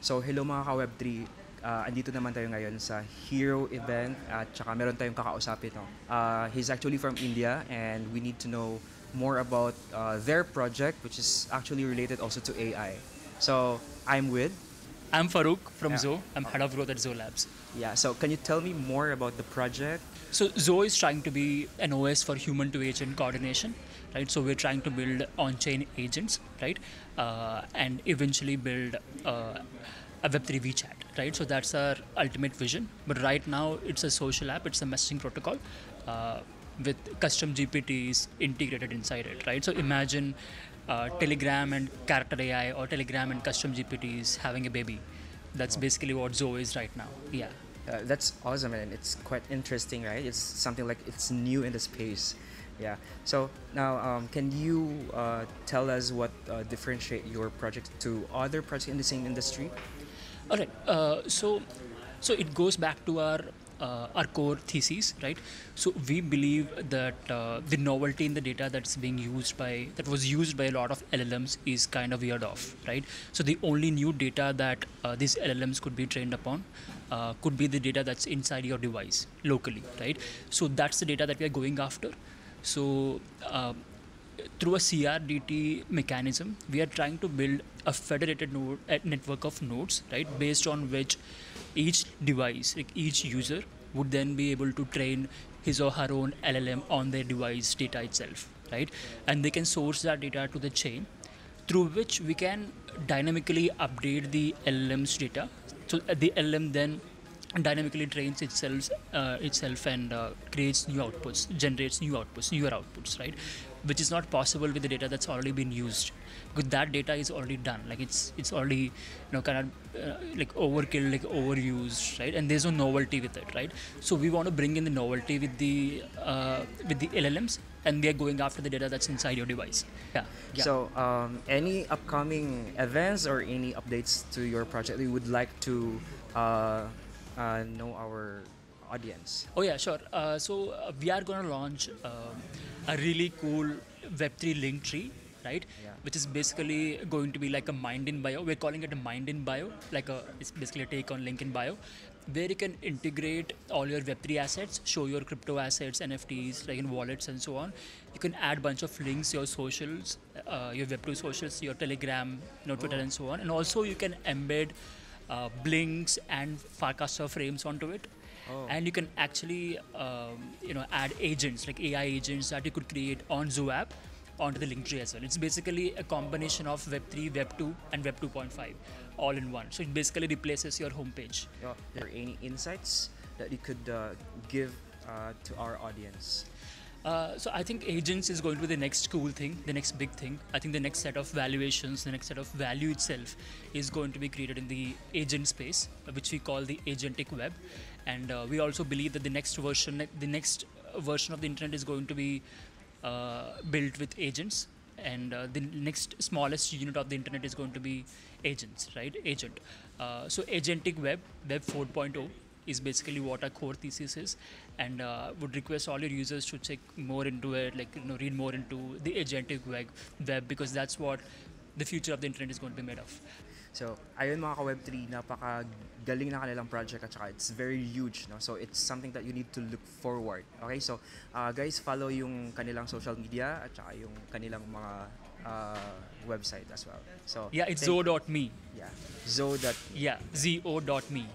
So hello mga ka-Web3, andito naman tayo ngayon sa Hero event at saka meron tayong kakausapin. No? He's actually from India and we need to know more about their project, which is actually related also to AI. So I'm with. I'm Farooq from Yeah. Zoho. I'm head of growth at Zoho Labs. Yeah, so can you tell me more about the project? So Zoho is trying to be an OS for human to agent coordination, right? So we're trying to build on-chain agents, right? And eventually build a Web3 WeChat, right? So that's our ultimate vision. But right now it's a social app. It's a messaging protocol with custom GPTs integrated inside it, right? So imagine Telegram and character AI or Telegram and custom GPTs having a baby. That's basically what Zoho is right now. Yeah. That's awesome and it's quite interesting, right? It's something like it's new in the space. Yeah. So now, can you tell us what differentiate your project to other projects in the same industry? All right. So it goes back to our core thesis, right? So we believe that the novelty in the data that was used by a lot of LLMs is kind of weird off, right? So the only new data that these LLMs could be trained upon could be the data that's inside your device locally, right? So that's the data that we are going after. So through a CRDT mechanism, we are trying to build a federated network of nodes, right, based on which each device, like each user, would then be able to train his or her own LLM on their device data itself, right? And they can source that data to the chain, through which we can dynamically update the LLM's data. So the LLM then dynamically trains itself and creates new outputs, generates newer outputs, right? Which is not possible with the data that's already been used, because that data is already done. Like it's already kind of like overkill, like overused, right? And there's no novelty with it, right? So we want to bring in the novelty with the LLMs, and we are going after the data that's inside your device. Yeah. Yeah. So, any upcoming events or any updates to your project you would like to know our audience? Oh yeah, sure. So we are going to launch a really cool Web3 link tree, right? Yeah. Which is basically going to be like a mind in bio. We're calling it a mind in bio, it's basically a take on link in bio, where you can integrate all your Web3 assets, show your crypto assets, NFTs, like in wallets and so on. You can add bunch of links, your socials, your Web2 socials, your Telegram, Twitter, and so on. And also you can embed blinks and Farcaster frames onto it. Oh. And you can actually add agents like AI agents that you could create on Zoo app onto the link tree as well. It's basically a combination of Web3, Web2, and Web 2.5 all in one. So it basically replaces your homepage. Are there any insights that you could give to our audience? So I think agents is going to be the next cool thing, the next big thing. I think the next set of valuations, the next set of value itself is going to be created in the agent space, which we call the agentic web. And we also believe that the next version of the internet is going to be built with agents. And the next smallest unit of the internet is going to be agents, right? Agent. So agentic web 4.0 is basically what our core thesis is, and would request all your users to check more into it, read more into the agentic web, because that's what the future of the internet is going to be made of. So, ayun mga ka-Web3, napaka-galing na kanilang project at saka it's very huge, no? So, it's something that you need to look forward. Okay, so, guys, follow yung kanilang social media at saka yung kanilang mga website as well. So, Yeah, it's zo.me. Yeah, zo.me. Yeah, zo.me.